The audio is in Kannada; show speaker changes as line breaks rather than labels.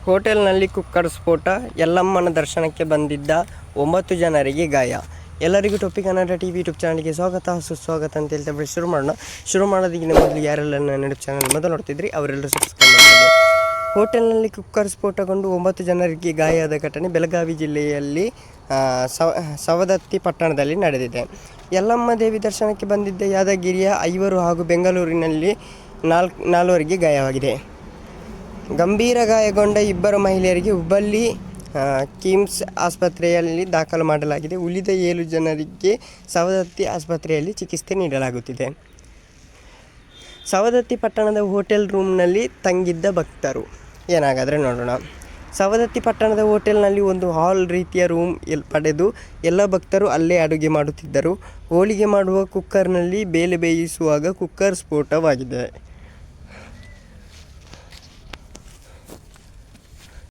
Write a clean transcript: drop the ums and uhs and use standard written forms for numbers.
ಹೋಟೆಲ್ನಲ್ಲಿ ಕುಕ್ಕರ್ ಸ್ಫೋಟ, ಯಲ್ಲಮ್ಮನ ದರ್ಶನಕ್ಕೆ ಬಂದಿದ್ದ 9 ಜನರಿಗೆ ಗಾಯ. ಎಲ್ಲರಿಗೂ ಟೊಪ್ಪಿ ಕನ್ನಡ ಟಿವಿ ಯೂಟ್ಯೂಬ್ ಚಾನಲ್ಗೆ ಸ್ವಾಗತ ಸುಸ್ವಾಗತ ಅಂತ ಹೇಳ್ತಾ ಶುರು ಮಾಡೋದಕ್ಕಿಂತ ಮೊದಲು ಯಾರೆಲ್ಲ ನನ್ನ ಯೂಟ್ಯೂಬ್ ಚಾನಲ್ ಮೊದಲು ನೋಡ್ತಿದ್ರಿ ಅವರೆಲ್ಲರೂ ಸಬ್ಸ್ಕ್ರೈಬ್ ಮಾಡ್ತಾರೆ. ಹೋಟೆಲ್ನಲ್ಲಿ ಕುಕ್ಕರ್ ಸ್ಫೋಟಗೊಂಡು 9 ಜನರಿಗೆ ಗಾಯದ ಘಟನೆ ಬೆಳಗಾವಿ ಜಿಲ್ಲೆಯಲ್ಲಿ ಸವದತ್ತಿ ಪಟ್ಟಣದಲ್ಲಿ ನಡೆದಿದೆ. ಯಲ್ಲಮ್ಮ ದೇವಿ ದರ್ಶನಕ್ಕೆ ಬಂದಿದ್ದ ಯಾದಗಿರಿಯ 5 ಹಾಗೂ ಬೆಂಗಳೂರಿನಲ್ಲಿ 4 ಗಾಯವಾಗಿದೆ. ಗಂಭೀರ ಗಾಯಗೊಂಡ 2 ಮಹಿಳೆಯರಿಗೆ ಹುಬ್ಬಳ್ಳಿ ಕಿಮ್ಸ್ ಆಸ್ಪತ್ರೆಯಲ್ಲಿ ದಾಖಲು ಮಾಡಲಾಗಿದೆ. ಉಳಿದ 7 ಜನರಿಗೆ ಸವದತ್ತಿ ಆಸ್ಪತ್ರೆಯಲ್ಲಿ ಚಿಕಿತ್ಸೆ ನೀಡಲಾಗುತ್ತಿದೆ. ಸವದತ್ತಿ ಪಟ್ಟಣದ ಹೋಟೆಲ್ ರೂಮ್ನಲ್ಲಿ ತಂಗಿದ್ದ ಭಕ್ತರು ಏನಾಗಾದರೆ ನೋಡೋಣ. ಸವದತ್ತಿ ಪಟ್ಟಣದ ಹೋಟೆಲ್ನಲ್ಲಿ ಒಂದು ಹಾಲ್ ರೀತಿಯ ರೂಮ್ ಪಡೆದು ಎಲ್ಲ ಭಕ್ತರು ಅಲ್ಲೇ ಅಡುಗೆ ಮಾಡುತ್ತಿದ್ದರು. ಹೋಳಿಗೆ ಮಾಡುವ ಕುಕ್ಕರ್ನಲ್ಲಿ ಬೇಳೆ ಬೇಯಿಸುವಾಗ ಕುಕ್ಕರ್ ಸ್ಫೋಟವಾಗಿದೆ.